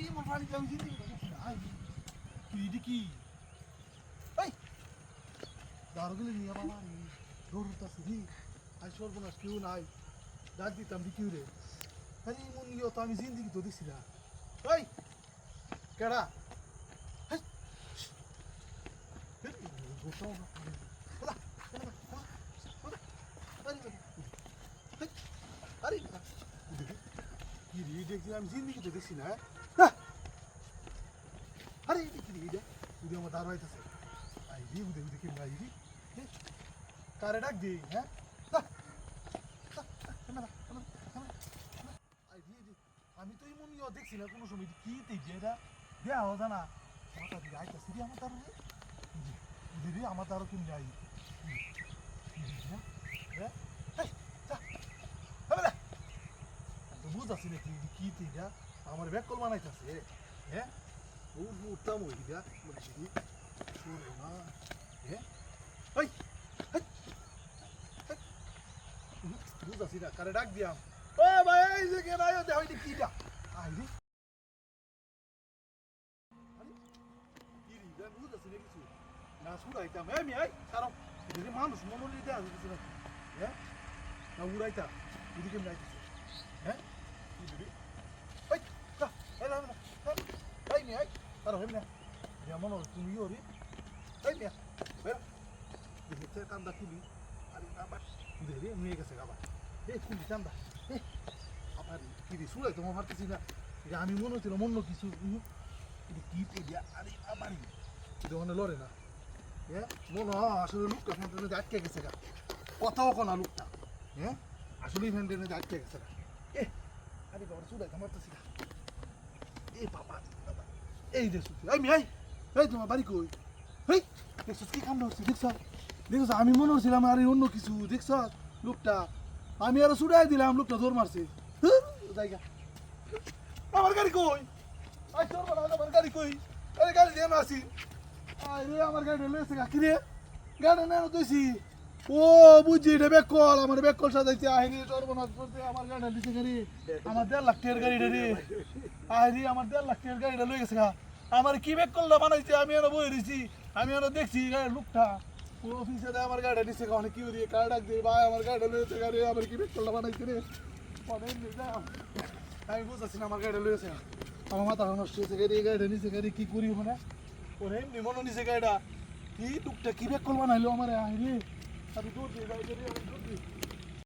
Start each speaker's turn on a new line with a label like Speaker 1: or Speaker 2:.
Speaker 1: আরে আমার পানি আমি জিন্দি আই কি কি এই দারুগুলো নিয়ে বাবা দৌড়তাছি রে আই সর্বনাশ কেউ নাই ডাক দিতাম কি রে আরে মন নিয়ে তো আমি জিন্দি তো দিছি না এই কেডা হেই গোটাও না আরে কি রে দেখছি আমি জিন্দি তো দেখছি না আরে কি রে উদে আমার দাঁড় হইতাছে আই রে উদে উদে কেমন আই রে কারে ডাক দে হ্যাঁ আমি তো এমন ইয়ে দেখছি না কোনো সময় কি দেখছি এটা দেয়া হতো না মাথা দিয়ে আইতাছে রে আমার দাঁড় রে আমার দাঁড় কেমন আই বুঝাচ্ছি নাকি কি এটা আমার ব্যাগ কল বানাইতেছে হ্যাঁ উঠতাম ওই দিদা বলছি শুনবো না হ্যাঁ বুঝাচ্ছি না কারে ডাক দিয়াম ও ভাই এই যে কেন আয় দেখ হইনি কিটা আই রে আরে কি রে বুঝাচ্ছি না কিছু না শুনাইতাম আমি আই কারণ এটা মানুষ মনে দেয়া কিছু না হ্যাঁ না উড়াইতা এদিকে যাইতেছে হ্যাঁ কি রে এই যা এই নি আই কারণ হইনি না যেমন তুমি ওরি এই মিয়া বের দেখতে কান্দা খুলি আরে আবার ধরে নিয়ে গেছে আবার এই খুলি কান্দা আবার কি রে শুলাই তোমার মারতেছি না এটা আমি মনে হচ্ছিল মন্য কিছু এটা কি পেডিয়া আরে আবার এটা মনে লড়ে না হ্যাঁ মনে আসলে লোকটা ফ্যান্টেনে আটকে গেছে গা কথাও কোনা লোকটা হ্যাঁ আসলেই ফ্যান্টেনে আটকে গেছে গা এ আরে বাবা শুলাই তোমার মারতেছি না এই বাবা এই দেখছো এই মিয়াই এই তোমার বাড়ি কই হেই দেখছো কি কাণ্ড হচ্ছে দেখছো দেখছো আমি মনে হচ্ছিলাম আরে অন্য কিছু দেখছো লোকটা আমি আরো ছুড়াই দিলাম লোকটা দৌড় মারছে জায়গা আমার গাড়ি কই আই তোর বলা আমার গাড়ি কই আরে গাড়ি দিয়ে আসি আরে আমার গাড়ি লইছে কি রে গাড়ি না দইছি ও বুঝি এটা ব্যাক কল আমার ব্যাক কল সাজাইছে আইরি তোর বনা করতে আমার গাড়ি লিছে গাড়ি আমার 1.5 লাখ টাকার গাড়ি রে আইরি আমার 1.5 লাখ টাকার গাড়িটা লই গেছে আমার কি ব্যাক কলটা বানাইছে আমি আর বই রইছি আমি আর দেখছি গাড়ির লোকটা ও অফিসে আমার গাড়িটা নিছে কারণে কি দিয়ে কার ডাক দিয়ে ভাই আমার গাড়িটা লইছে গাড়ি আমার কি ব্যাক কলটা বানাইছে রে অনেক নিয়ে আমি বুঝাচ্ছি না আমার গাড়িটা লইছে আমার মাথা নষ্ট হয়েছে গাড়িটা নিছে গাড়ি কি করি মানে ওরে এমনি মনে নিছে গাড়িটা কি লোকটা কি ব্যাক কল বানাইলো আমার আইরি আমি দৌড় দিয়ে গাড়ি